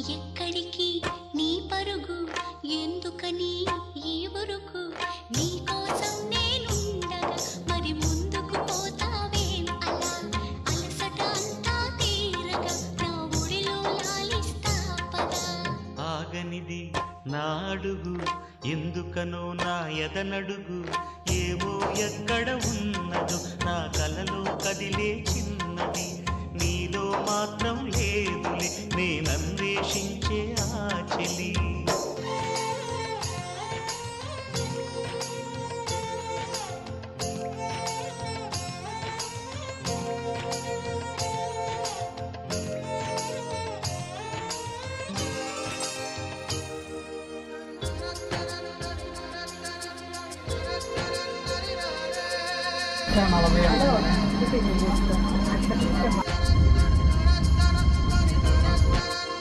ఎక్కడికి నీ పరుగు, ఎందుకని ఈ ఉరుకు? నీ కోసం నేనుండగా మరి ముందుకు పోతావేం అలా? అలసట అంతా తీరగా నా ఒడిలో లాలిస్తా పదా. ఆగనిది నా అడుగు, ఎందుకనో నా ఎదనడుగు. ఏవో ఎక్కడ ఉన్నదో నా కలలో కదిలే చిన్నది. నీలో మాత్రం లేదులే నేనన్వేషించే ఆ చెలి. Malam ya.